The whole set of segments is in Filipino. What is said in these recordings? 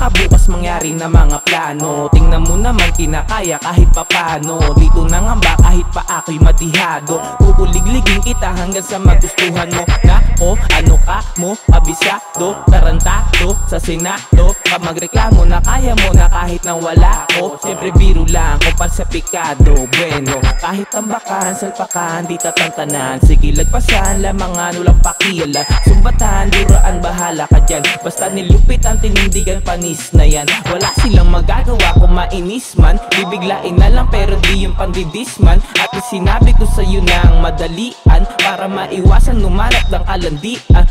baka bukas mangyari na mga plano. Tingnan mo naman kinakaya kahit papano. Dito na nga ba kahit pa ako'y madihado. Kukuligligin kita hanggang sa magustuhan mo. Na o ano ka mo, abisado, tarantado sa senado. Ka magreklamo na kaya mo na kahit nang wala ako. Siyempre biro lang kung sa pikado. Bueno, kahit tambakan, salpakan, di tatantanan. Sige lagpasan, lamang ano lang pakialan. Sumbatan, duraan, bahala ka dyan. Basta nilupit ang tinindigan, panis na yan. Wala silang magagawa kung mainis man. Bibiglain na lang pero di yung pandidisman. At sinabi ko sa'yo ng madalian para maiwasan numanap ng kalandian.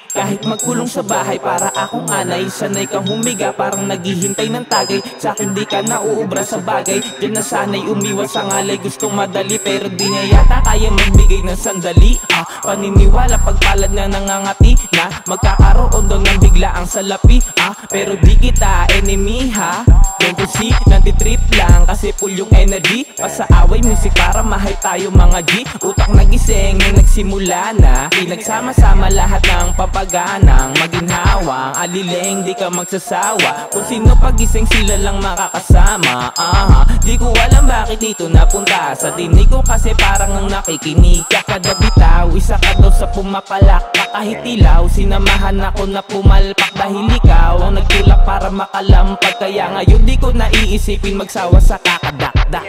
Kahit magkulong sa bahay para akong anay. Sanay kang humiga parang naghihintay ng tagay. Sa'kin di ka nauubra sa bagay. Diyan na sana'y umiwas sa ngalay. Gustong madali pero di niya yata kaya magbigay ng sandali. Paniniwala pagpalad na nangangati na magkakaroon doon ng bigla ang salapi. Pero di kita enemy ha. Don't you see, nantitrip lang kasi full yung energy. Pasaaway music para mahay tayo mga G. Utak nagising nung nagsimula na. Pinagsama-sama lahat ng papaganang maginhawang. Aliling di ka magsasawa. Kung sino pagising sila lang makakasama. Di ko alam bakit dito napunta. Sa dinig ko kasi parang ang nakikinig ka. Kada bitaw, isa ka daw sa pumapalakpak. Kahit ilaw, sinamahan ako na pumalpak. Dahil ikaw ang nagtulak para makalampag. Kaya ngayon di ko naiisipin magsawa sa kakadakdak.